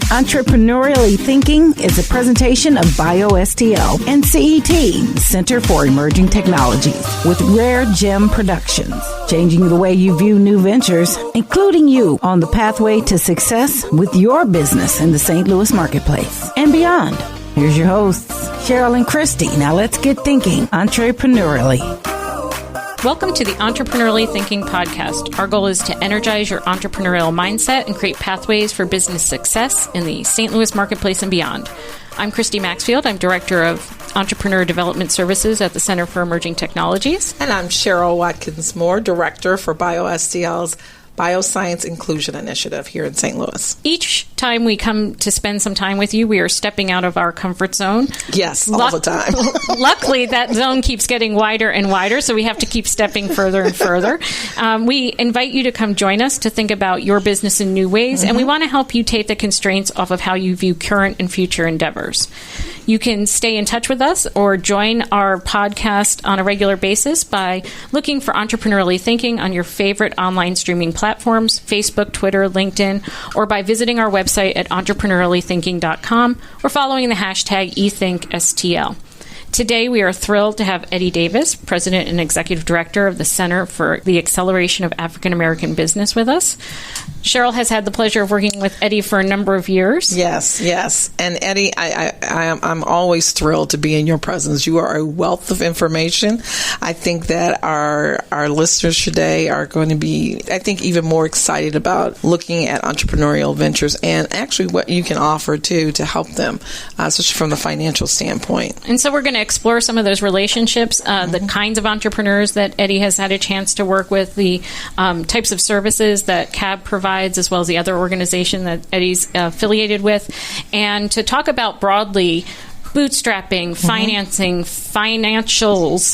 Entrepreneurially Thinking is a presentation of BioSTL and CET, Center for Emerging Technologies, with RareGem Productions, changing the way you view new ventures, including you on the pathway to success with your business in the St. Louis marketplace and beyond. Here's your hosts, Cheryl and Christy. Now let's get thinking entrepreneurially. Welcome to the Entrepreneurially Thinking podcast. Our goal is to energize your entrepreneurial mindset and create pathways for business success in the St. Louis marketplace and beyond. I'm Christy Maxfield. I'm Director of Entrepreneur Development Services at the Center for Emerging Technologies. And I'm Cheryl Watkins-Moore, Director for BioSTL's Bioscience Inclusion Initiative here in St. Louis. Each time we come to spend some time with you, we are stepping out of our comfort zone. Yes, all the time. Luckily, that zone keeps getting wider and wider, so we have to keep stepping further and further. We invite you to come join us to think about your business in new ways, and we want to help you take the constraints off of how you view current and future endeavors. You can stay in touch with us or join our podcast on a regular basis by looking for Entrepreneurially Thinking on your favorite online streaming platforms, Facebook, Twitter, LinkedIn, or by visiting our website at entrepreneuriallythinking.com or following the hashtag ETHINKSTL. Today, we are thrilled to have Eddie Davis, President and Executive Director of the Center for the Acceleration of African American Business, with us. Cheryl has had the pleasure of working with Eddie for a number of years. Yes. And Eddie, I'm always thrilled to be in your presence. You are a wealth of information. I think that our listeners today are going to be, I think, even more excited about looking at entrepreneurial ventures and actually what you can offer, too, to help them, especially from the financial standpoint. And so we're going to explore some of those relationships, the kinds of entrepreneurs that Eddie has had a chance to work with, the types of services that CAAAB provides, as well as the other organization that Eddie's affiliated with, and to talk about broadly bootstrapping, financing, financials,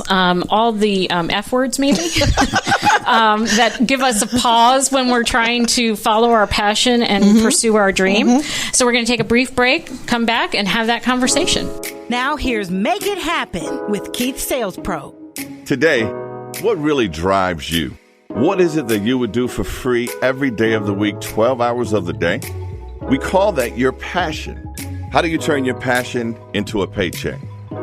all the F words maybe that give us a pause when we're trying to follow our passion and pursue our dream. So we're going to take a brief break, come back, and have that conversation. Now here's Make It Happen with Keith Sales Pro. Today, what really drives you? What is it that you would do for free every day of the week, 12 hours of the day? We call that your passion. How do you turn your passion into a paycheck?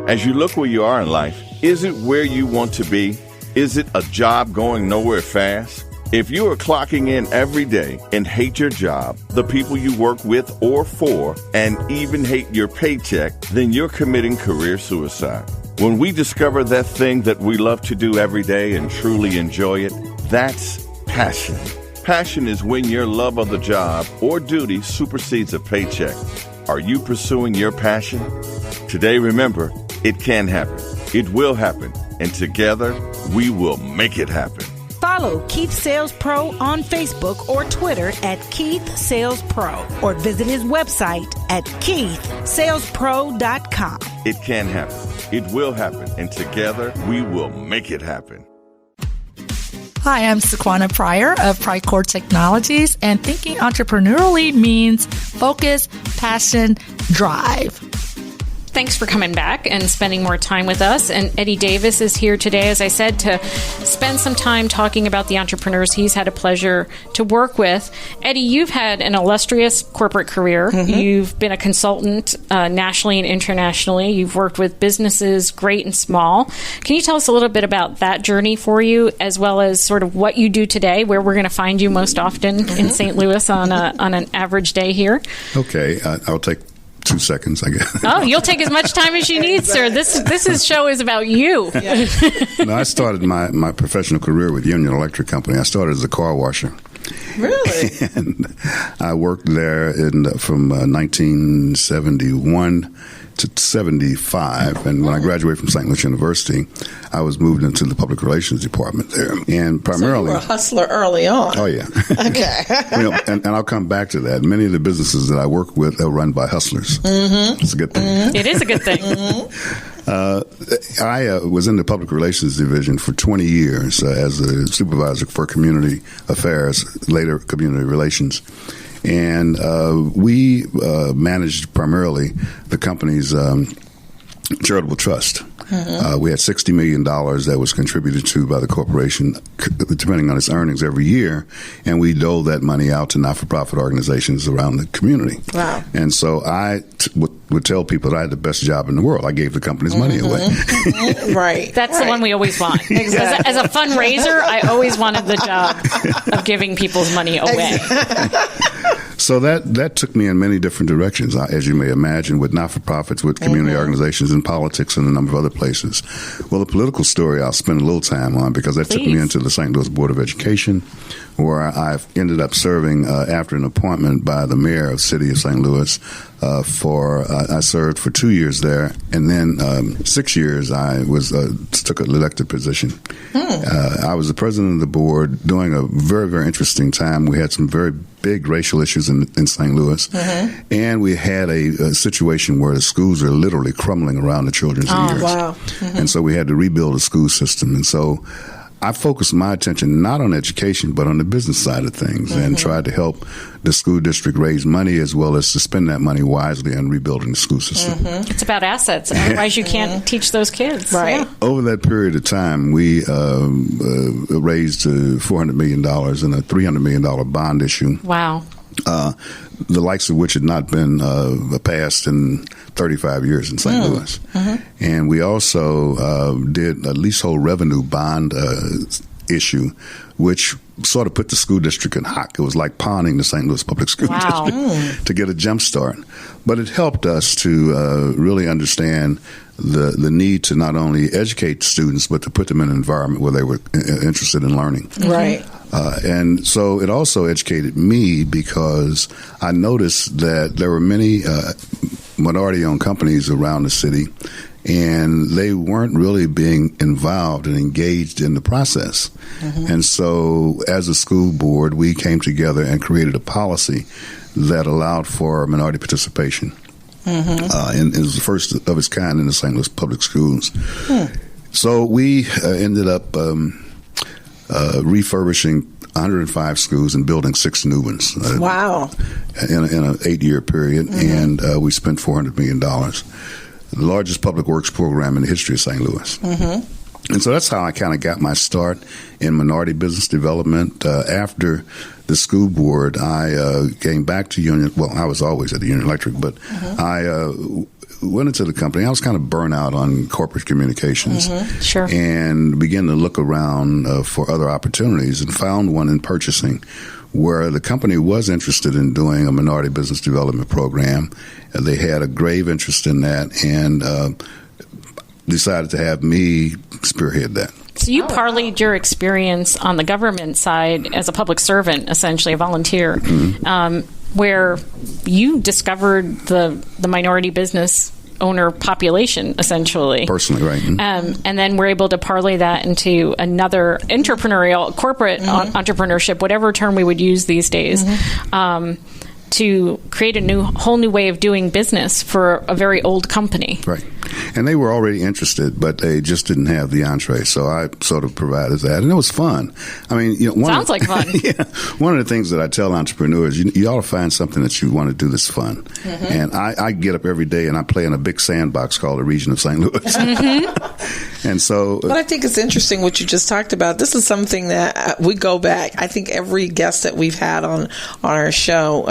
As you look where you are in life, is it where you want to be? Is it a job going nowhere fast? If you are clocking in every day and hate your job, the people you work with or for, and even hate your paycheck, then you're committing career suicide. When we discover that thing that we love to do every day and truly enjoy it, that's passion. Passion is when your love of the job or duty supersedes a paycheck. Are you pursuing your passion? Today, remember, it can happen. It will happen. And together, we will make it happen. Follow Keith Sales Pro on Facebook or Twitter at Keith Sales Pro, or visit his website at keithsalespro.com. It can happen. It will happen. And together, we will make it happen. Hi, I'm Sequana Pryor of Prycore Technologies, and thinking entrepreneurially means focus, passion, drive. Thanks for coming back and spending more time with us. And Eddie Davis is here today, as I said, to spend some time talking about the entrepreneurs he's had a pleasure to work with. Eddie, you've had an illustrious corporate career. You've been a consultant nationally and internationally. You've worked with businesses great and small. Can you tell us a little bit about that journey for you, as well as sort of what you do today, where we're going to find you most often in St. Louis on an average day here? Okay, I'll take 2 seconds, I guess. Oh, you'll take as much time as you need, sir. This show is about you. No, I started my professional career with Union Electric Company. I started as a car washer. Really? And I worked there from 1971 to 75. And when I graduated from St. Louis University, I was moved into the public relations department there. And primarily... So you were a hustler early on. Oh, yeah. Okay. And I'll come back to that. Many of the businesses that I work with are run by hustlers. It's a good thing. It is a good thing. I was in the public relations division for 20 years as a supervisor for community affairs, later community relations. And we managed primarily the company's charitable trust. We had $60 million that was contributed to by the corporation, depending on its earnings every year, and we doled that money out to not-for-profit organizations around the community. Wow. And so I would tell people that I had the best job in the world. I gave the company's money away. Right. That's the one we always want. Exactly. As a fundraiser, I always wanted the job of giving people's money away. So that took me in many different directions, as you may imagine, with not-for-profits, with community organizations, and politics, and a number of other places. Well, the political story I'll spend a little time on, because that took me into the St. Louis Board of Education, where I've ended up serving after an appointment by the mayor of the city of St. Louis. I served for 2 years there, and then 6 years I took an elected position. I was the president of the board during a very, very interesting time. We had some very big racial issues in St. Louis, and we had a situation where the schools were literally crumbling around the children's ears. Wow. And so we had to rebuild the school system. And so I focused my attention not on education, but on the business side of things, and tried to help the school district raise money as well as to spend that money wisely in rebuilding the school system. It's about assets. Otherwise, you can't teach those kids. Right. Yeah. Over that period of time, we raised $400 million in a $300 million bond issue. Wow. The likes of which had not been passed in 35 years in St. Louis. And we also did a leasehold revenue bond issue, which sort of put the school district in hock. It was like pawning the St. Louis Public School District to get a jump start. But it helped us to really understand the need to not only educate students, but to put them in an environment where they were interested in learning. Right. And so it also educated me, because I noticed that there were many minority-owned companies around the city, and they weren't really being involved and engaged in the process. And so as a school board, we came together and created a policy that allowed for minority participation. And it was the first of its kind in the St. Louis public schools. So we ended up refurbishing 105 schools and building 6 new ones. Wow. In an 8-year period, and we spent $400 million. The largest public works program in the history of St. Louis. And so that's how I kind of got my start in minority business development. After the school board, I came back to Union. Well, I was always at the Union Electric, but I went into the company. I was kind of burnt out on corporate communications. Sure. And began to look around for other opportunities, and found one in purchasing, where the company was interested in doing a minority business development program. They had a grave interest in that, and decided to have me spearhead that. So you parlayed your experience on the government side as a public servant, essentially a volunteer, where you discovered the minority business owner population, essentially. Personally, right. And then we're able to parlay that into another entrepreneurial, corporate entrepreneurship, whatever term we would use these days, to create a whole new way of doing business for a very old company. Right. And they were already interested, but they just didn't have the entree. So I sort of provided that, and it was fun. I mean, Sounds like fun. Yeah. One of the things that I tell entrepreneurs, you ought to find something that you want to do that's fun. And I get up every day and I play in a big sandbox called the Region of St. Louis. And so, but I think it's interesting what you just talked about. This is something that we go back. I think every guest that we've had on our show,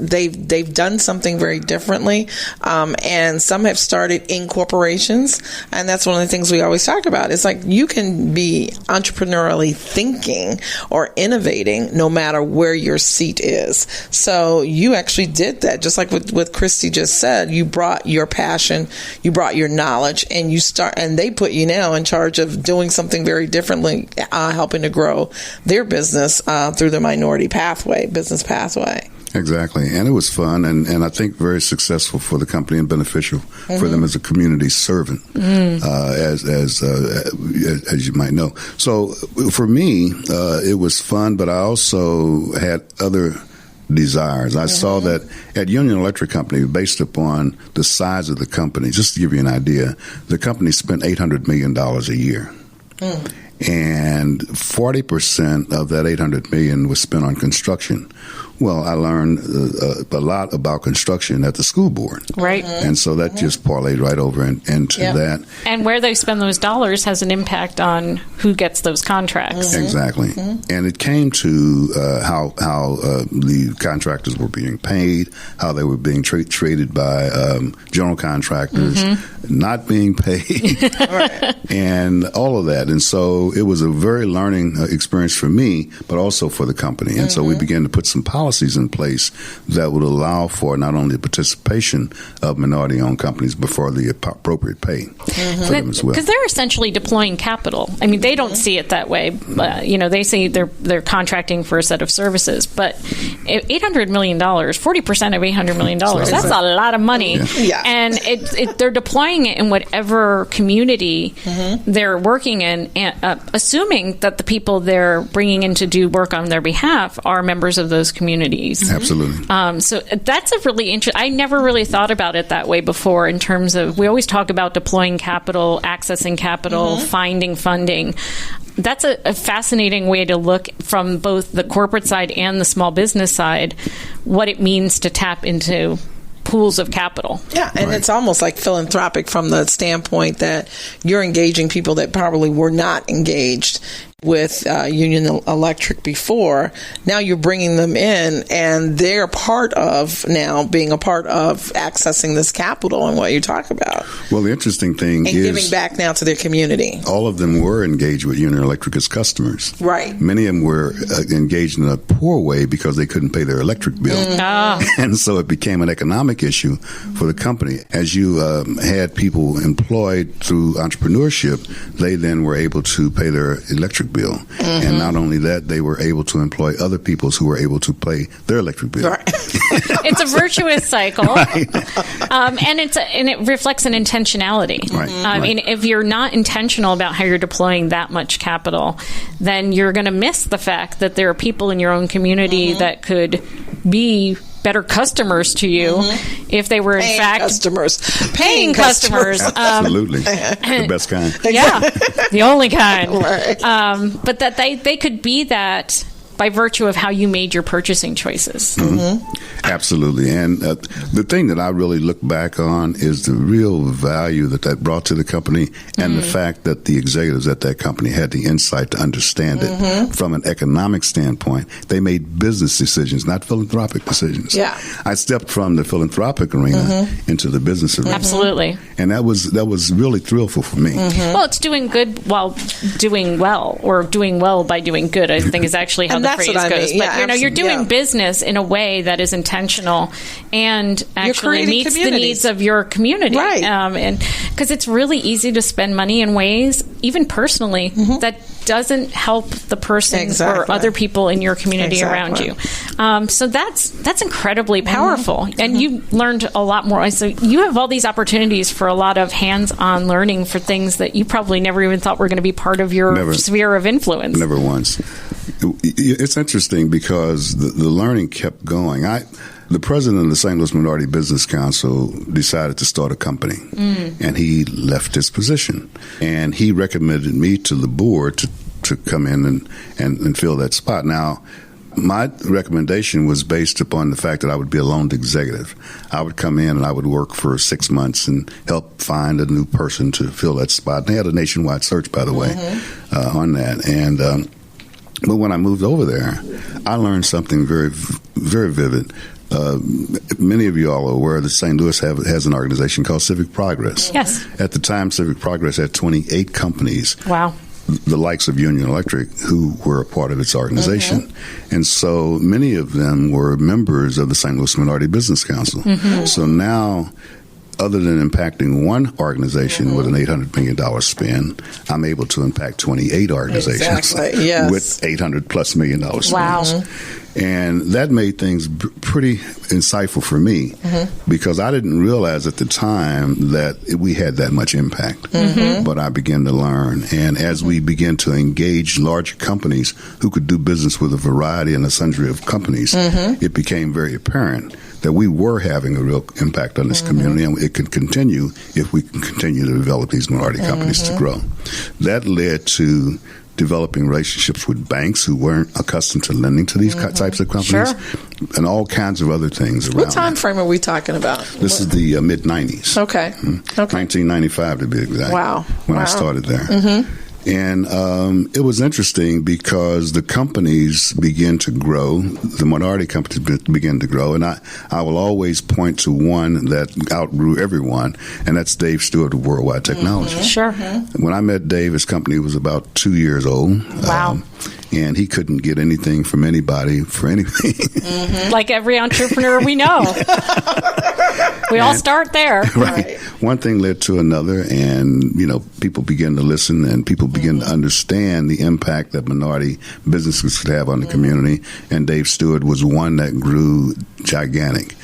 they've done something very differently, and some have started in corporations, and that's one of the things we always talk about. It's like you can be entrepreneurially thinking or innovating no matter where your seat is. So you actually did that, just like what Christy just said. You brought your passion, you brought your knowledge, and they put you now in charge of doing something very differently, helping to grow their business through the minority business pathway. Exactly. And it was fun, and I think very successful for the company and beneficial for them as a community servant, as you might know. So for me, it was fun, but I also had other desires. I saw that at Union Electric Company, based upon the size of the company, just to give you an idea, the company spent $800 million a year. And 40% of that $800 million was spent on construction, Well, I learned a lot about construction at the school board. Right. And so that just parlayed right over into that. And where they spend those dollars has an impact on who gets those contracts. Exactly. And it came to how the contractors were being paid, how they were being treated by general contractors, not being paid, and all of that. And so it was a very learning experience for me, but also for the company. And so we began to put some policies in place that would allow for not only the participation of minority-owned companies, but for the appropriate pay for them as well. Because they're essentially deploying capital. I mean, they don't see it that way. They say they're contracting for a set of services. But $800 million, 40% of $800 million, that's a lot of money. Yeah. And they're deploying it in whatever community they're working in, and, assuming that the people they're bringing in to do work on their behalf are members of those communities. Absolutely. So that's a really interesting. I never really thought about it that way before. In terms of, we always talk about deploying capital, accessing capital, finding funding. That's a fascinating way to look from both the corporate side and the small business side, what it means to tap into pools of capital. Yeah, and it's almost like philanthropic from the standpoint that you're engaging people that probably were not engaged with Union Electric before. Now you're bringing them in, and they're being a part of accessing this capital and what you talk about. Well, the interesting thing is giving back now to their community. All of them were engaged with Union Electric as customers. Right. Many of them were engaged in a poor way because they couldn't pay their electric bill. And so it became an economic issue for the company. As you had people employed through entrepreneurship, they then were able to pay their electric bill. And not only that, they were able to employ other people who were able to pay their electric bill. Right. It's a virtuous cycle. And it reflects an intentionality. Right. I mean, if you're not intentional about how you're deploying that much capital, then you're going to miss the fact that there are people in your own community that could be better customers to you if they were in fact paying customers. Absolutely. The best kind. Yeah, the only kind. Right. But that they could be that by virtue of how you made your purchasing choices. Absolutely. And the thing that I really look back on is the real value that brought to the company, and the fact that the executives at that company had the insight to understand it from an economic standpoint. They made business decisions, not philanthropic decisions. Yeah. I stepped from the philanthropic arena into the business arena. Absolutely. And that was really thrillful for me. Well, it's doing good while doing well, or doing well by doing good, I think is actually how the phrase goes. But you're doing business in a way that is intentional and actually meets the needs of your community. Right. And because it's really easy to spend money in ways, even personally, that doesn't help the person or other people in your community around you. So that's incredibly powerful. And you learned a lot more. So you have all these opportunities for a lot of hands-on learning for things that you probably never even thought were going to be part of your sphere of influence. Never once. It's interesting because the learning kept going. The president of the St. Louis Minority Business Council decided to start a company, and he left his position. And he recommended me to the board to come in and fill that spot. Now, my recommendation was based upon the fact that I would be a loaned executive. I would come in and I would work for 6 months and help find a new person to fill that spot. And they had a nationwide search, by the way, on that. And but when I moved over there, I learned something very, very vivid. Many of you all are aware that St. Louis has an organization called Civic Progress. Yes. At the time, Civic Progress had 28 companies. Wow. The likes of Union Electric, who were a part of its organization. And so many of them were members of the St. Louis Minority Business Council. So now, other than impacting one organization with an $800 million spend, I'm able to impact 28 organizations with $800+ million spends. Wow. And that made things pretty insightful for me because I didn't realize at the time that we had that much impact. But I began to learn. And as we began to engage larger companies who could do business with a variety and a sundry of companies, it became very apparent that we were having a real impact on this community, and it can continue if we can continue to develop these minority companies to grow. That led to developing relationships with banks who weren't accustomed to lending to these types of companies, and all kinds of other things around. What time frame are we talking about? This is the mid-'90s. Okay. 1995 to be exact. Wow. When I started there. And it was interesting because the companies began to grow, the minority companies began to grow, and I will always point to one that outgrew everyone, and that's Dave Stewart of Worldwide Technology. Sure. When I met Dave, his company was about 2 years old. Wow. And he couldn't get anything from anybody for anything. Like every entrepreneur we know. We all start there. Right. One thing led to another, and people began to listen, and people began to understand the impact that minority businesses could have on the community. And Dave Stewart was one that grew gigantic.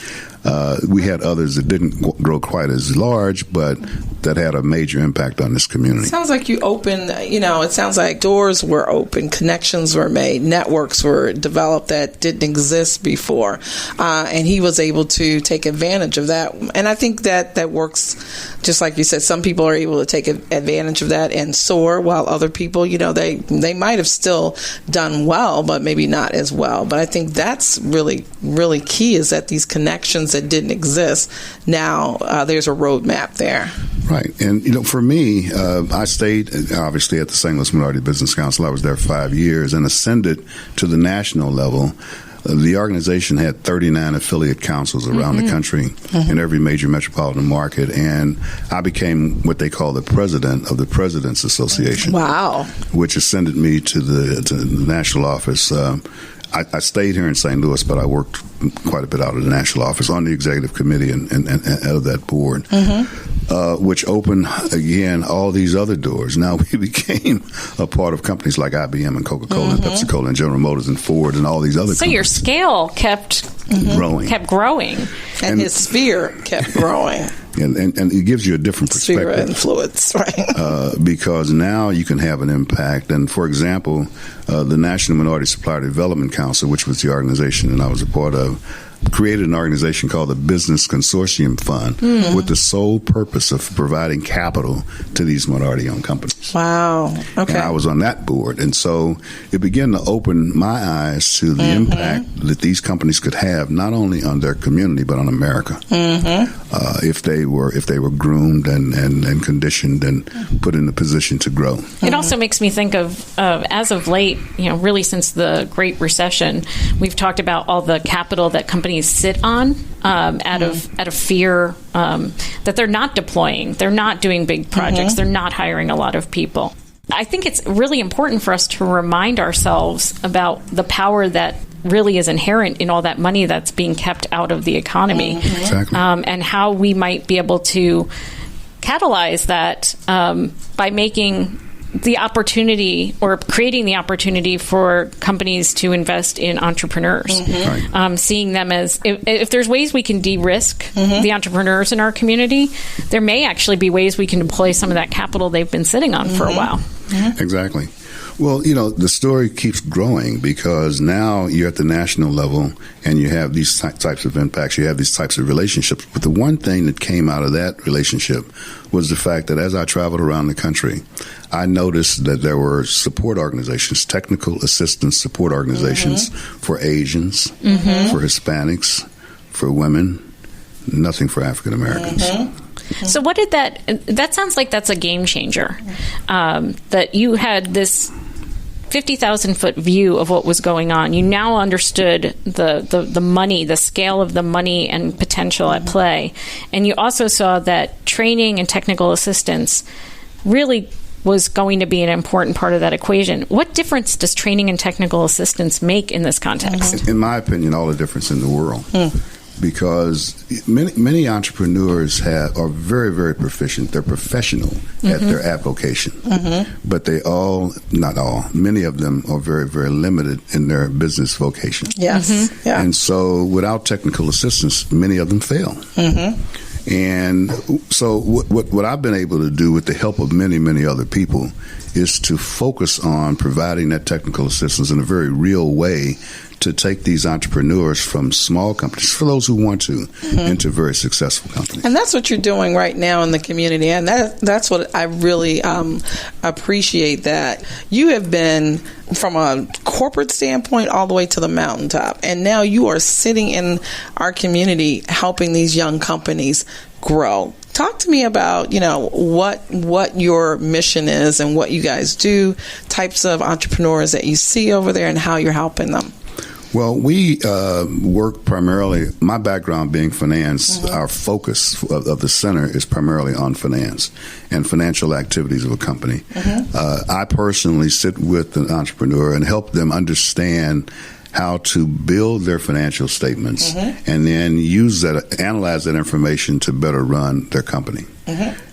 We had others that didn't grow quite as large, but that had a major impact on this community. Sounds like you opened, it sounds like doors were open, connections were made, networks were developed that didn't exist before. And he was able to take advantage of that. And I think that works, just like you said, some people are able to take advantage of that and soar, while other people, they might have still done well, but maybe not as well. But I think that's really, really key, is that these connections that didn't exist, now there's a roadmap there. Right. And, for me, I stayed, obviously, at the St. Louis Minority Business Council. I was there 5 years and ascended to the national level. The organization had 39 affiliate councils around the country in every major metropolitan market, and I became what they call the president of the President's Association. Wow. Which ascended me to the national office. I stayed here in St. Louis, but I worked quite a bit out of the national office on the executive committee and of that board, which opened, again, all these other doors. Now we became a part of companies like IBM and Coca-Cola and Pepsi-Cola and General Motors and Ford and all these other companies. So your scale kept growing. And his sphere kept growing. And it gives you a different perspective. Sphere of influence, right? Because now you can have an impact. And, for example, the National Minority Supplier Development Council, which was the organization that I was a part of, created an organization called the Business Consortium Fund with the sole purpose of providing capital to these minority-owned companies. Wow. Okay. And I was on that board. And so it began to open my eyes to the impact that these companies could have, not only on their community, but on America, if they were groomed and conditioned and put in a position to grow. It also makes me think of, as of late, really since the Great Recession, we've talked about all the capital that companies sit on out of fear that they're not deploying, they're not doing big projects, they're not hiring a lot of people. I think it's really important for us to remind ourselves about the power that really is inherent in all that money that's being kept out of the economy, Exactly. And how we might be able to catalyze that by making the opportunity or creating the opportunity for companies to invest in entrepreneurs, seeing them as if there's ways we can de-risk the entrepreneurs in our community, there may actually be ways we can deploy some of that capital they've been sitting on for a while. Exactly. Well, the story keeps growing because now you're at the national level and you have these types of impacts, you have these types of relationships. But the one thing that came out of that relationship was the fact that as I traveled around the country, I noticed that there were support organizations, technical assistance support organizations for Asians, for Hispanics, for women, nothing for African Americans. So what did that sounds like that's a game changer, that you had this 50,000-foot view of what was going on. You now understood the money, the scale of the money and potential at play. And you also saw that training and technical assistance really was going to be an important part of that equation. What difference does training and technical assistance make in this context? In my opinion, all the difference in the world. Because many entrepreneurs are very, very proficient. They're professional at their avocation. But many of them are very, very limited in their business vocation. Yes. Yeah. And so without technical assistance, many of them fail. And so what I've been able to do with the help of many, many other people is to focus on providing that technical assistance in a very real way to take these entrepreneurs from small companies, for those who want to, into very successful companies. And that's what you're doing right now in the community. And that's what I really appreciate, that you have been from a corporate standpoint all the way to the mountaintop. And now you are sitting in our community helping these young companies grow. Talk to me about, what your mission is and what you guys do, types of entrepreneurs that you see over there, and how you're helping them. Well, we work primarily, my background being finance, our focus of the center is primarily on finance and financial activities of a company. I personally sit with an entrepreneur and help them understand how to build their financial statements and then analyze that information to better run their company.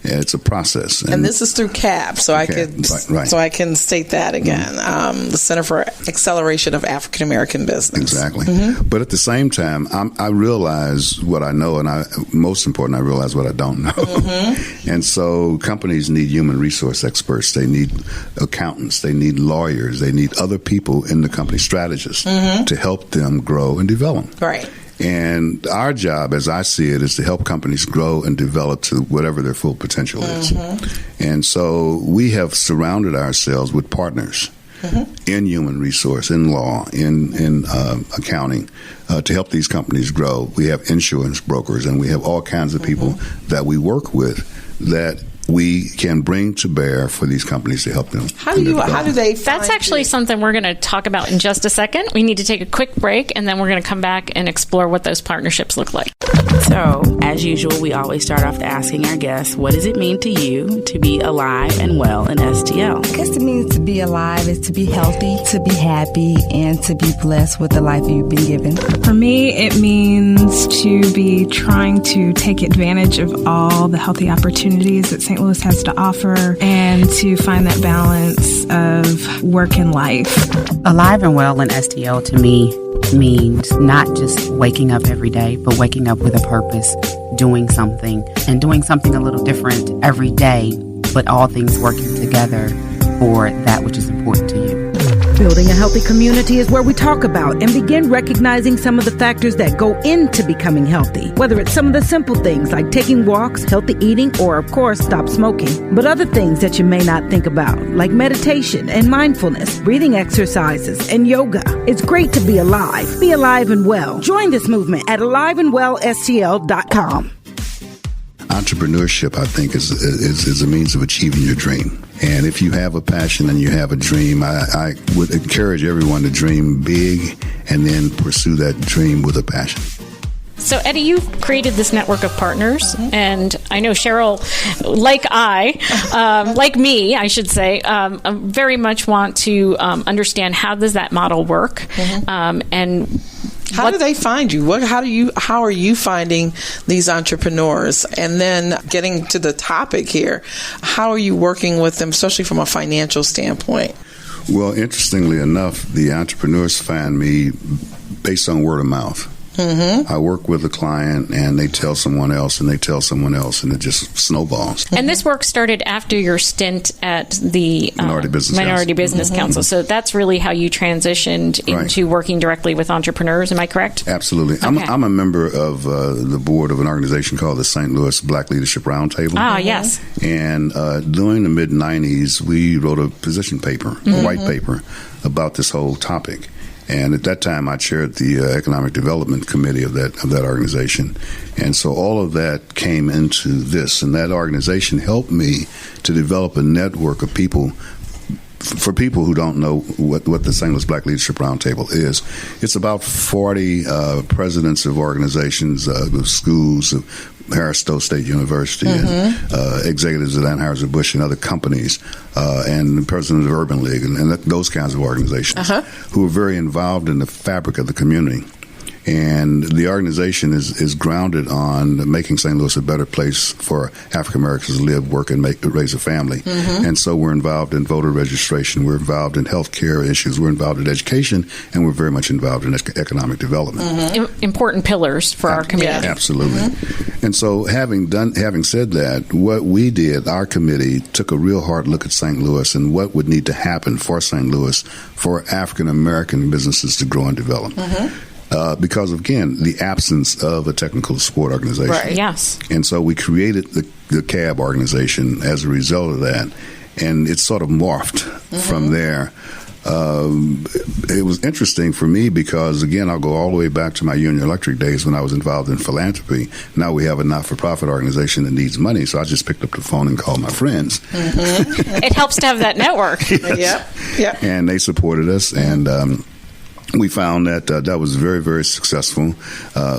It's a process, and this is through CAAAB, so I can state that again. The Center for Acceleration of African American Business. Exactly. But at the same time, I realize what I know, and most important, I realize what I don't know. And so companies need human resource experts. They need accountants. They need lawyers. They need other people in the company, strategists, to help them grow and develop. Right. And our job, as I see it, is to help companies grow and develop to whatever their full potential is. And so we have surrounded ourselves with partners in human resource, in law, in accounting, to help these companies grow. We have insurance brokers, and we have all kinds of people that we work with that we can bring to bear for these companies to help them. How do they find That's actually something we're going to talk about in just a second. We need to take a quick break, and then we're going to come back and explore what those partnerships look like. So, as usual, we always start off asking our guests, what does it mean to you to be alive and well in STL? I guess it means to be alive is to be healthy, to be happy, and to be blessed with the life you've been given. For me, it means to be trying to take advantage of all the healthy opportunities that St. Louis has to offer, and to find that balance of work and life. Alive and well in STL to me means not just waking up every day, but waking up with a purpose, doing something, and doing something a little different every day, but all things working together for that which is important to you. Building a healthy community is where we talk about and begin recognizing some of the factors that go into becoming healthy. Whether it's some of the simple things like taking walks, healthy eating, or of course, stop smoking. But other things that you may not think about, like meditation and mindfulness, breathing exercises, and yoga. It's great to be alive. Be alive and well. Join this movement at aliveandwellstl.com. Entrepreneurship, I think, is a means of achieving your dream. And if you have a passion and you have a dream, I would encourage everyone to dream big and then pursue that dream with a passion. So, Eddie, you've created this network of partners, and I know Cheryl, like me, I should say, very much want to understand how does that model work, and how do they find you? How are you finding these entrepreneurs? And then getting to the topic here, how are you working with them, especially from a financial standpoint? Well, interestingly enough, the entrepreneurs find me based on word of mouth. I work with a client, and they tell someone else, and they tell someone else, and it just snowballs. And this work started after your stint at the Minority Business Council. So that's really how you transitioned into working directly with entrepreneurs. Am I correct? Absolutely. Okay. I'm a member of the board of an organization called the St. Louis Black Leadership Roundtable. Ah, yes. And during the mid-'90s, we wrote a position paper, a white paper, about this whole topic. And at that time, I chaired the Economic Development Committee of that organization. And so all of that came into this. And that organization helped me to develop a network of people. For people who don't know what the St. Louis Black Leadership Roundtable is, it's about 40 presidents of organizations, of schools, of Harris Stowe State University, and executives at Anheuser-Busch and other companies, and the president of Urban League, and those kinds of organizations who are very involved in the fabric of the community. And the organization is grounded on making St. Louis a better place for African Americans to live, work, and raise a family. And so we're involved in voter registration. We're involved in health care issues. We're involved in education, and we're very much involved in economic development. Important pillars for our community. Absolutely. And so having said that, what we did, our committee took a real hard look at St. Louis and what would need to happen for St. Louis for African American businesses to grow and develop. Because of, again, the absence of a technical support organization. Right. Yes. And so we created the CAAAB organization as a result of that, and it sort of morphed from there. It was interesting for me because, again, I'll go all the way back to my Union Electric days when I was involved in philanthropy. Now we have a not-for-profit organization that needs money, so I just picked up the phone and called my friends. It helps to have that network. Yep. And they supported us, and we found that that was very, very successful.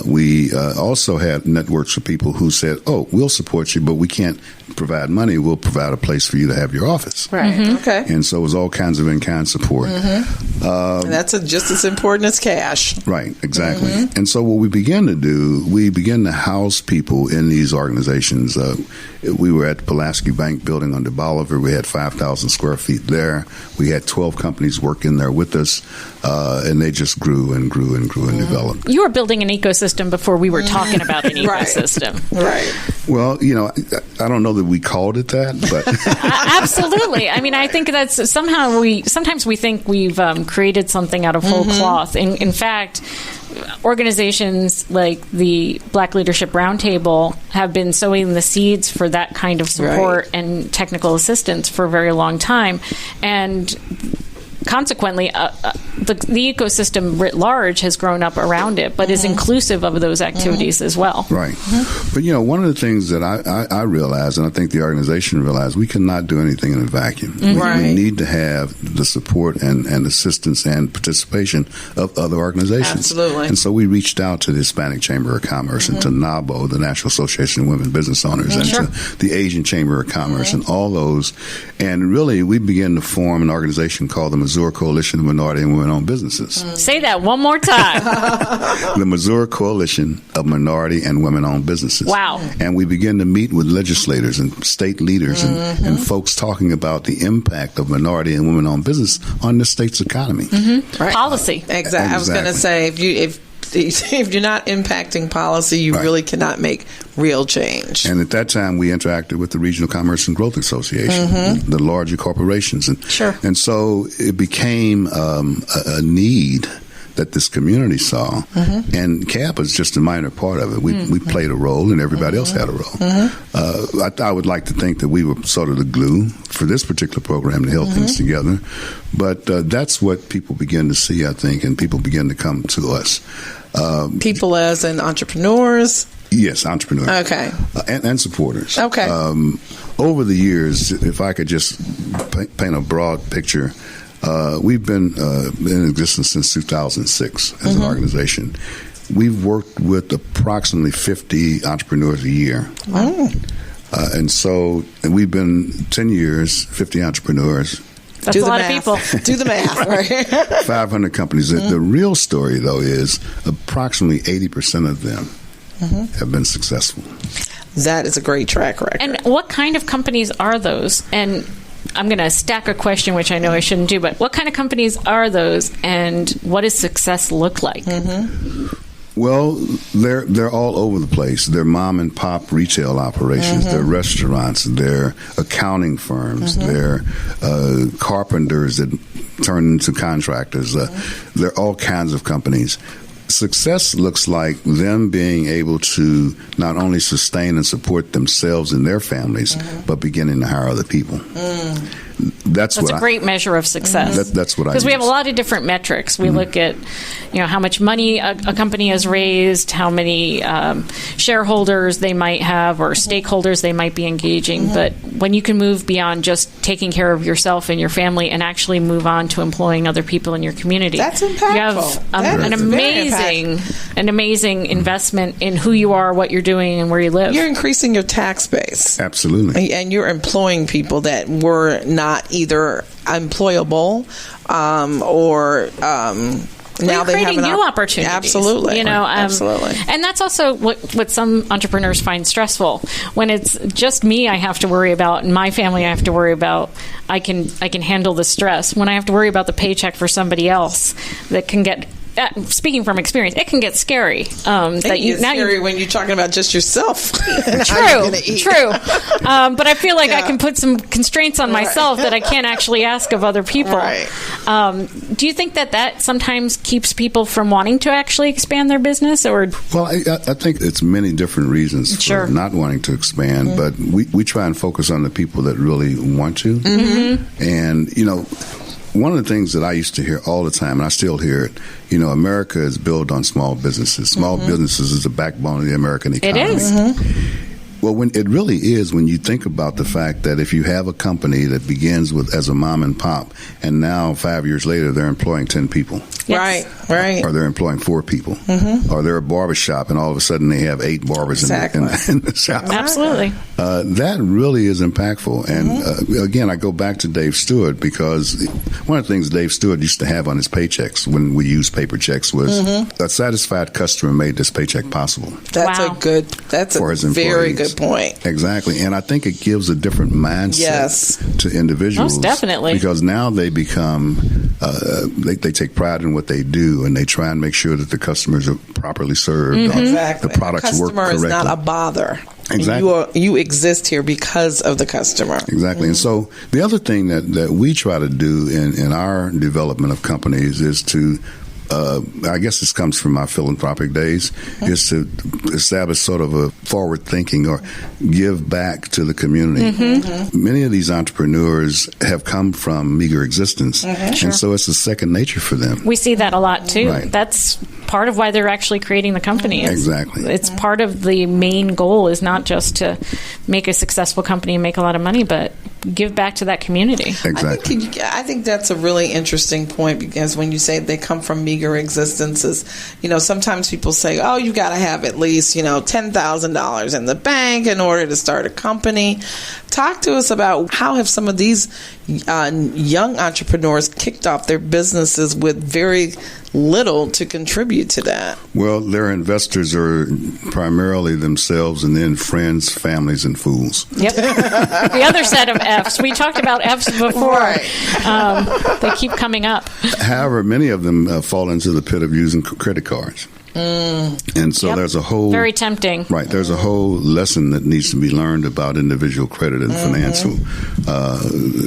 We also had networks of people who said, "Oh, we'll support you, but we can't provide money. We'll provide a place for you to have your office." Right. Okay. And so it was all kinds of in-kind support. And that's just as important as cash. Right. Exactly. And so what we began to do, we began to house people in these organizations. We were at the Pulaski Bank building on de Bolivar. We had 5,000 square feet there. We had 12 companies working there with us, and they just grew and grew and grew and developed. You were building an ecosystem before we were talking about an ecosystem. Right. Well, I don't know that we called it that, but absolutely. I mean, I think that's sometimes we think we've created something out of whole cloth. In fact, organizations like the Black Leadership Roundtable have been sowing the seeds for that kind of support and technical assistance for a very long time, and consequently, the ecosystem writ large has grown up around it, but is inclusive of those activities as well. Right. But, one of the things that I realized, and I think the organization realized, we cannot do anything in a vacuum. We need to have the support and assistance and participation of other organizations. Absolutely. And so we reached out to the Hispanic Chamber of Commerce and to NABO, the National Association of Women Business Owners, and to the Asian Chamber of Commerce and all those. And really, we began to form an organization called the Missouri Coalition of Minority and Women-Owned Businesses. Say that one more time. The Missouri Coalition of Minority and Women-Owned Businesses. Wow. And we begin to meet with legislators and state leaders and folks talking about the impact of minority and women-owned business on the state's economy. Right. Policy. Exactly. I was going to say, if you're not impacting policy, you really cannot make real change. And at that time, we interacted with the Regional Commerce and Growth Association, the larger corporations. And so it became a need that this community saw, and CAAAB was just a minor part of it. We played a role, and everybody else had a role. I would like to think that we were sort of the glue for this particular program to help things together. But that's what people begin to see, I think, and people begin to come to us. People as in entrepreneurs? Yes, entrepreneurs. Okay. And supporters. Okay. Over the years, if I could just paint a broad picture, we've been in existence since 2006 as an organization. We've worked with approximately 50 entrepreneurs a year. Wow. And we've been 10 years, 50 entrepreneurs. That's a lot of people. Do the math, right? 500 companies. The real story, though, is approximately 80% of them have been successful. That is a great track record. And what kind of companies are those? And I'm going to stack a question, which I know I shouldn't do, but what kind of companies are those, and what does success look like? Well, they're all over the place. They're mom and pop retail operations. They're restaurants. They're accounting firms. They're carpenters that turn into contractors. They're all kinds of companies. Success looks like them being able to not only sustain and support themselves and their families, but beginning to hire other people. That's a great measure of success. That's what I use. Because we have a lot of different metrics. We look at, how much money a company has raised, how many shareholders they might have, or stakeholders they might be engaging. But when you can move beyond just taking care of yourself and your family and actually move on to employing other people in your community, that's impactful. You have an amazing investment in who you are, what you're doing, and where you live. You're increasing your tax base. Absolutely. And you're employing people that were not either employable or now they have new opportunities. Absolutely. Absolutely. And that's also what some entrepreneurs find stressful. When it's just me I have to worry about and my family I have to worry about, I can handle the stress. When I have to worry about the paycheck for somebody else, that can get, speaking from experience, it can get scary. When you're talking about just yourself. True. But I feel like I can put some constraints on myself that I can't actually ask of other people. Right. Do you think that sometimes keeps people from wanting to actually expand their business? Or well, I think it's many different reasons for not wanting to expand, but we try and focus on the people that really want to. Mm-hmm. And, one of the things that I used to hear all the time, and I still hear it, America is built on small businesses. Small businesses is the backbone of the American economy. It is. Mm-hmm. Well, when it really is, when you think about the fact that if you have a company that begins as a mom and pop, and now 5 years later they're employing 10 people. Yes. Right. Or they're employing 4 people. Mm-hmm. Or they're a barber shop, and all of a sudden they have 8 barbers in the shop. Absolutely. That really is impactful. And again, I go back to Dave Stewart, because one of the things Dave Stewart used to have on his paychecks when we used paper checks was a satisfied customer made this paycheck possible. That's a very good point. Exactly. And I think it gives a different mindset to individuals. Most definitely. Because now they become, they take pride in what they do, and they try and make sure that the customers are properly served. Mm-hmm. Exactly. The products work correctly. The customer is not a bother. Exactly. You exist here because of the customer. Exactly. And so the other thing that we try to do in our development of companies is to I guess this comes from my philanthropic days, is to establish sort of a forward thinking or give back to the community. Mm-hmm. Many of these entrepreneurs have come from meager existence, and so it's a second nature for them. We see that a lot too. Right. That's part of why they're actually creating the company. Exactly. It's part of the main goal is not just to make a successful company and make a lot of money, but give back to that community. Exactly. I think that's a really interesting point, because when you say they come from meager existences, sometimes people say, oh, you got to have at least, $10,000 in the bank in order to start a company. Talk to us about how have some of these young entrepreneurs kicked off their businesses with very little to contribute to that? Well, their investors are primarily themselves, and then friends, families, and fools. Yep. The other set of F's. We talked about F's before. Right. They keep coming up. However, many of them fall into the pit of using credit cards. And so there's a whole... Very tempting. Right. There's a whole lesson that needs to be learned about individual credit and financial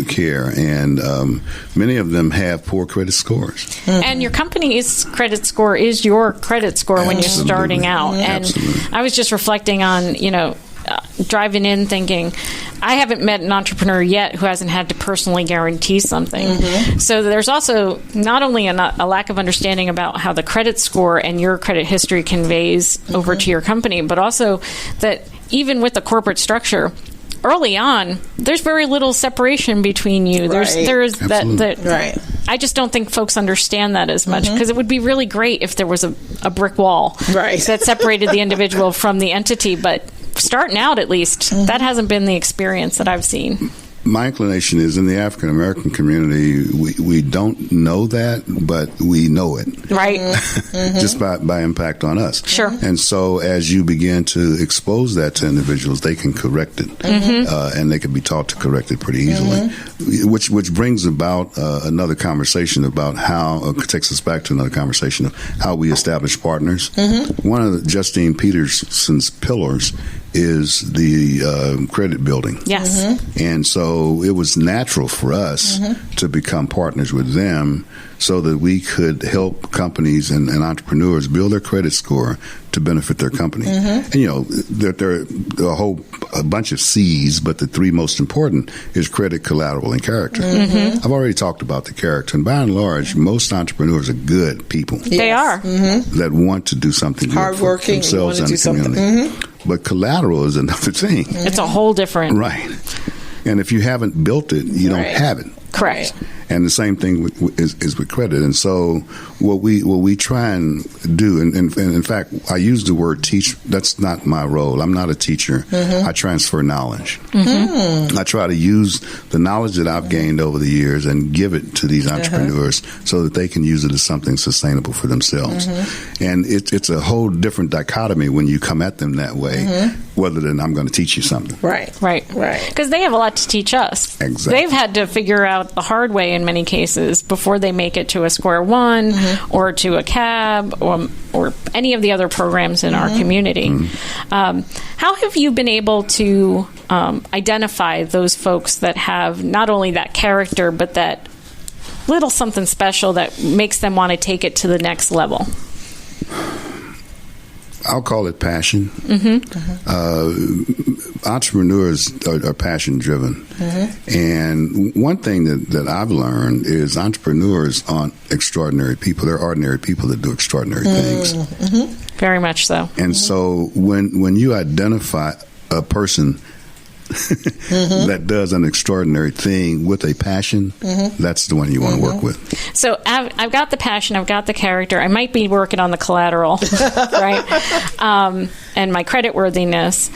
care. And many of them have poor credit scores. And your company's credit score is your credit score when you're starting out. And I was just reflecting on, driving in thinking, I haven't met an entrepreneur yet who hasn't had to personally guarantee something. So there's also not only a lack of understanding about how the credit score and your credit history conveys over to your company, but also that even with the corporate structure, early on, there's very little separation between you. There's Right. I just don't think folks understand that as much, because it would be really great if there was a brick wall that separated the individual from the entity, but starting out, at least, that hasn't been the experience that I've seen. My inclination is in the African American community, we don't know that, but we know it. Right. Just by impact on us. Sure. And so as you begin to expose that to individuals, they can correct it. And they can be taught to correct it pretty easily. Which brings about another conversation about how, takes us back to another conversation of how we establish partners. One of Justine Petersen's pillars is the credit building. Yes. And so it was natural for us to become partners with them so that we could help companies and entrepreneurs build their credit score to benefit their company. And, there are a bunch of C's, but the 3 most important is credit, collateral, and character. I've already talked about the character, and by and large, most entrepreneurs are good people. Yes. They are. That want to do something good for themselves and the community. But collateral is another thing. It's a whole different... Right. And if you haven't built it, you don't have it. Correct. And the same thing is with credit. And so what we try and do, and in fact, I use the word teach. That's not my role. I'm not a teacher. I transfer knowledge. I try to use the knowledge that I've gained over the years and give it to these entrepreneurs so that they can use it as something sustainable for themselves. And it's a whole different dichotomy when you come at them that way, rather than I'm going to teach you something. Right. Because they have a lot to teach us. Exactly. They've had to figure out the hard way in many cases before they make it to a Square One or to a CAAAB or any of the other programs in our community. How have you been able to identify those folks that have not only that character but that little something special that makes them want to take it to the next level? I'll call it passion. Entrepreneurs are passion driven. And one thing that I've learned is entrepreneurs aren't extraordinary people. They're ordinary people that do extraordinary things. Very much so. And so when you identify a person that does an extraordinary thing with a passion, that's the one you want to work with. So I've got the passion, I've got the character, I might be working on the collateral, right? And my credit worthiness.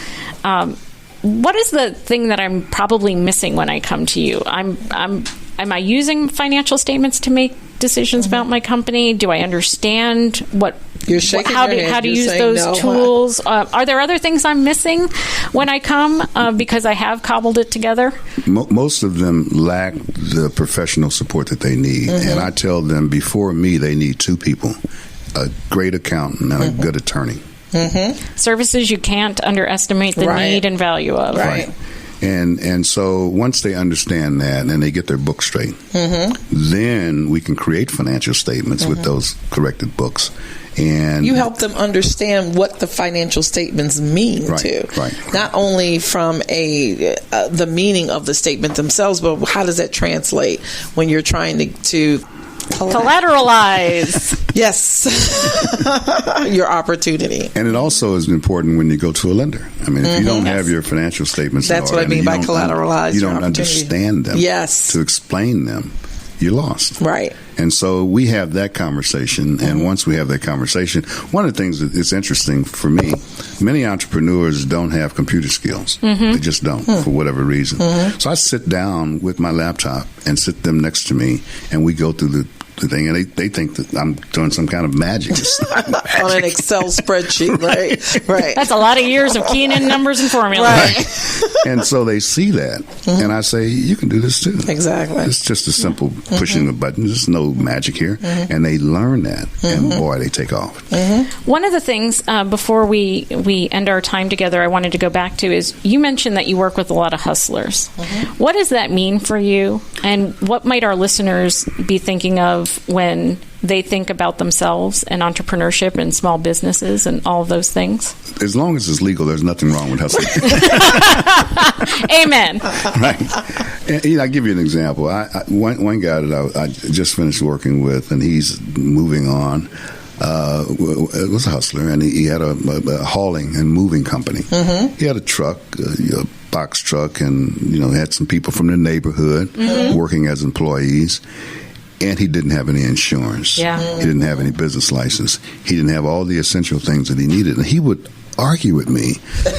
What is the thing that I'm probably missing when I come to you? Am I using financial statements to make decisions about my company? Do I understand how to use those tools? Are there other things I'm missing when I come because I have cobbled it together? Most of them lack the professional support that they need. And I tell them before me, they need two people, a great accountant and a good attorney. Services you can't underestimate the need and value of. Right. And so once they understand that and they get their book straight, then we can create financial statements with those corrected books. And you help them understand what the financial statements mean too. Not only from the meaning of the statement themselves, but how does that translate when you're trying to collateralize. Yes. Your opportunity. And it also is important when you go to a lender. I mean, if you don't have your financial statements, that's what I mean by collateralize. You don't understand them. Yes. To explain them, you're lost. Right. And so we have that conversation. And once we have that conversation, one of the things that is interesting for me, many entrepreneurs don't have computer skills. They just don't for whatever reason. So I sit down with my laptop and sit them next to me, and we go through the thing, and they think that I'm doing some kind of magic. On an Excel spreadsheet, right. That's a lot of years of keying in numbers and formulas. And so they see that, and I say, you can do this too. Exactly. It's just a simple pushing a button. There's no magic here. And they learn that, and boy, they take off. One of the things, before we end our time together, I wanted to go back to is you mentioned that you work with a lot of hustlers. What does that mean for you, and what might our listeners be thinking of when they think about themselves and entrepreneurship and small businesses and all of those things? As long as it's legal, there's nothing wrong with hustling. Amen. Right. And, I'll give you an example. One guy that I just finished working with, and he's moving on, it was a hustler, and he had a hauling and moving company. He had a truck, a box truck, and had some people from the neighborhood working as employees. And he didn't have any insurance. He didn't have any business license. He didn't have all the essential things that he needed. And he would argue with me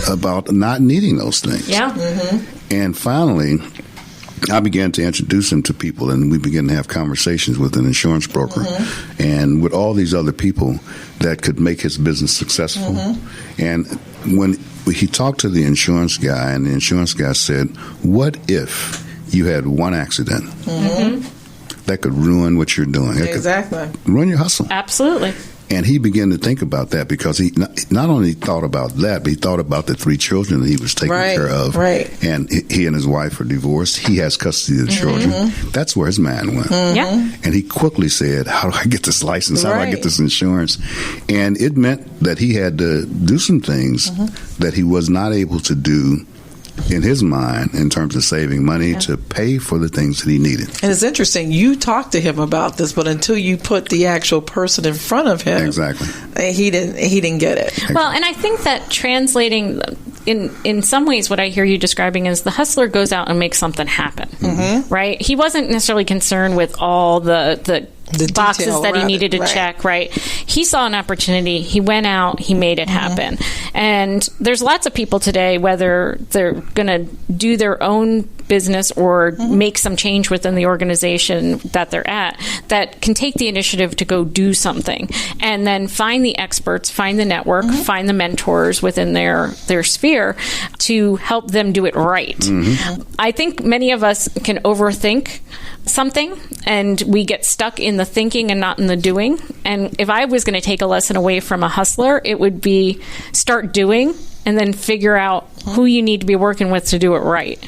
about not needing those things. And finally, I began to introduce him to people, and we began to have conversations with an insurance broker and with all these other people that could make his business successful. And when he talked to the insurance guy, and the insurance guy said, what if you had one accident that could ruin what you're doing? Exactly. Ruin your hustle. Absolutely. And he began to think about that, because he not only thought about that, but he thought about the 3 children that he was taking care of. And he and his wife are divorced. He has custody of the children. That's where his mind went. And he quickly said, how do I get this license? How do I get this insurance? And it meant that he had to do some things that he was not able to do in his mind in terms of saving money to pay for the things that he needed. And it's interesting, you talked to him about this, but until you put the actual person in front of him, he didn't get it. Well, and I think that translating, in some ways what I hear you describing is the hustler goes out and makes something happen, right? He wasn't necessarily concerned with all the boxes that he needed to check, right? He saw an opportunity. He went out. He made it happen. And there's lots of people today, whether they're going to do their own business or make some change within the organization that they're at, that can take the initiative to go do something and then find the experts, find the network, find the mentors within their sphere to help them do it right. I think many of us can overthink something and we get stuck in the thinking and not in the doing. And if I was going to take a lesson away from a hustler, it would be start doing and then figure out who you need to be working with to do it right.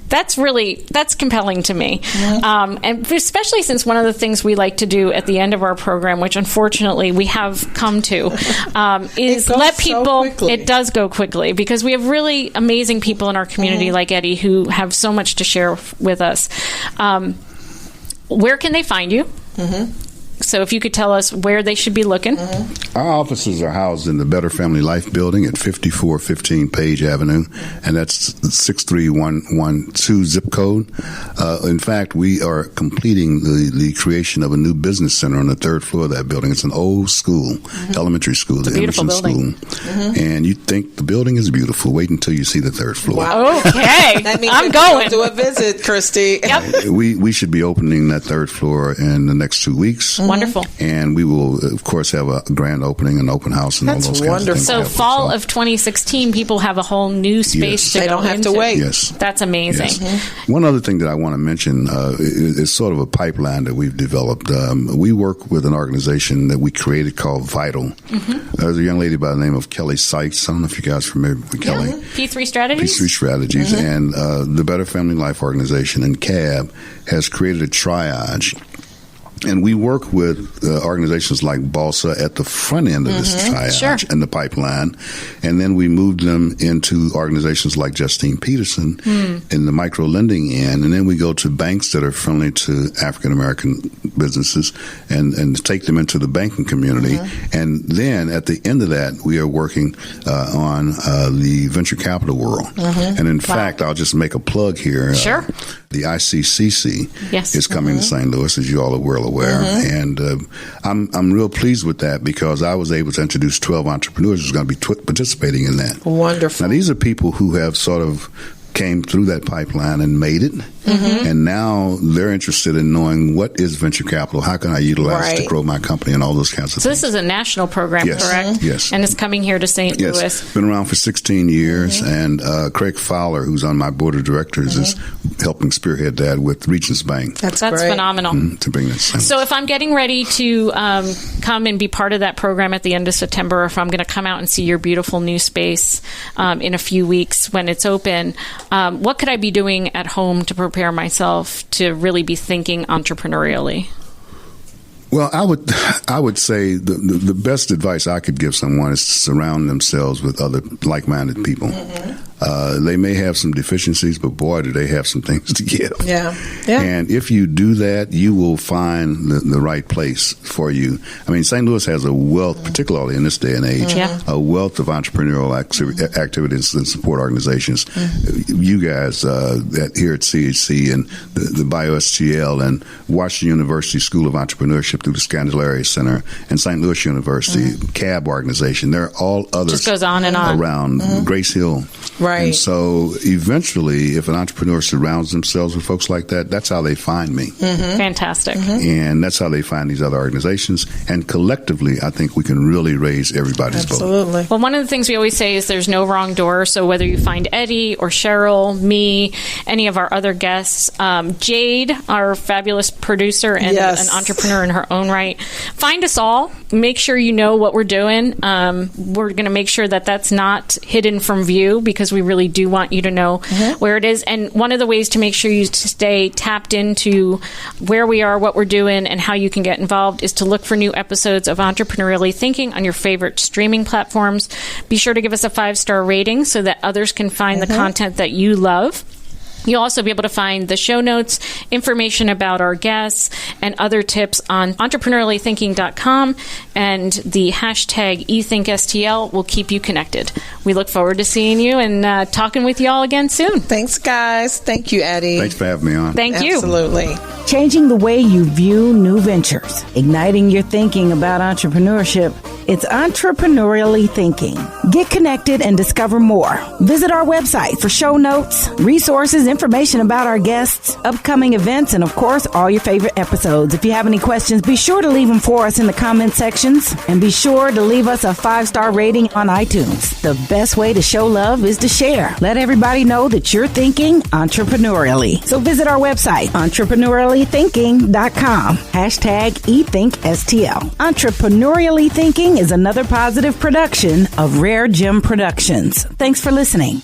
That's compelling to me. And especially since one of the things we like to do at the end of our program, which unfortunately we have come to, is let people, it does go quickly because we have really amazing people in our community like Eddie who have so much to share with us. Where can they find you? So if you could tell us where they should be looking. Our offices are housed in the Better Family Life building at 5415 Page Avenue, and that's 63112 zip code. In fact, we are completing the creation of a new business center on the third floor of that building. It's an old school, elementary school, the Emerson School. And you think the building is beautiful. Wait until you see the third floor. Wow. Okay. That means I'm going. Do a visit, Christy. We should be opening that third floor in the next 2 weeks. Wonderful. And we will, of course, have a grand opening, an open house, and all those kinds of things. So fall of 2016, people have a whole new space to go into. They don't have to wait. Yes. That's amazing. One other thing that I want to mention is sort of a pipeline that we've developed. We work with an organization that we created called Vital. There's a young lady by the name of Kelly Sykes. I don't know if you guys are familiar with Kelly. P3 Strategies? P3 Strategies. And the Better Family Life Organization and CAAAB has created a triage. And we work with organizations like BALSA at the front end of this triage and the pipeline. And then we moved them into organizations like Justine Petersen in the micro lending end. And then we go to banks that are friendly to African American businesses and take them into the banking community. And then at the end of that, we are working on the venture capital world. And in fact, I'll just make a plug here. The ICCC is coming to St. Louis, as you all are well aware. And I'm real pleased with that because I was able to introduce 12 entrepreneurs who's going to be participating in that. Wonderful. Now, these are people who have sort of came through that pipeline and made it. And now they're interested in knowing what is venture capital, how can I utilize to grow my company, and all those kinds of things. So this is a national program, correct? Yes. And it's coming here to St. Louis. Yes. Been around for 16 years, and Craig Fowler, who's on my board of directors, is helping spearhead that with Regions Bank. That's phenomenal. To bring this. So if I'm getting ready to come and be part of that program at the end of September, or if I'm going to come out and see your beautiful new space in a few weeks when it's open, what could I be doing at home to prepare myself to really be thinking entrepreneurially? Well, I would say the best advice I could give someone is to surround themselves with other like-minded people. They may have some deficiencies, but boy, do they have some things to give. And if you do that, you will find the right place for you. I mean, St. Louis has a wealth, particularly in this day and age, a wealth of entrepreneurial activities and support organizations. You guys here at CHC and the BioSTL and Washington University School of Entrepreneurship through the Scandalaria Center and St. Louis University, CAAAB organization. There are all others just goes on and on. Around Grace Hill. And so eventually, if an entrepreneur surrounds themselves with folks like that, that's how they find me. Fantastic. And that's how they find these other organizations. And collectively, I think we can really raise everybody's vote. Well, one of the things we always say is there's no wrong door. So whether you find Eddie or Cheryl, me, any of our other guests, Jade, our fabulous producer and an entrepreneur in her own right, find us all. Make sure you know what we're doing. We're going to make sure that that's not hidden from view because we really do want you to know where it is. And one of the ways to make sure you stay tapped into where we are, what we're doing, and how you can get involved is to look for new episodes of Entrepreneurially Thinking on your favorite streaming platforms. Be sure to give us a 5-star rating so that others can find the content that you love. You'll also be able to find the show notes, information about our guests, and other tips on entrepreneuriallythinking.com, and the hashtag ETHINKSTL will keep you connected. We look forward to seeing you and talking with you all again soon. Thanks, guys. Thank you, Eddie. Thanks for having me on. Thank you. Absolutely. Changing the way you view new ventures, igniting your thinking about entrepreneurship. It's Entrepreneurially Thinking. Get connected and discover more. Visit our website for show notes, resources, information about our guests, upcoming events, and of course, all your favorite episodes. If you have any questions, be sure to leave them for us in the comment sections, and be sure to leave us a 5-star rating on iTunes. The best way to show love is to share. Let everybody know that you're thinking entrepreneurially. So visit our website, entrepreneuriallythinking.com. Hashtag ETHINKSTL. Entrepreneurially Thinking is another positive production of RareGem Productions. Thanks for listening.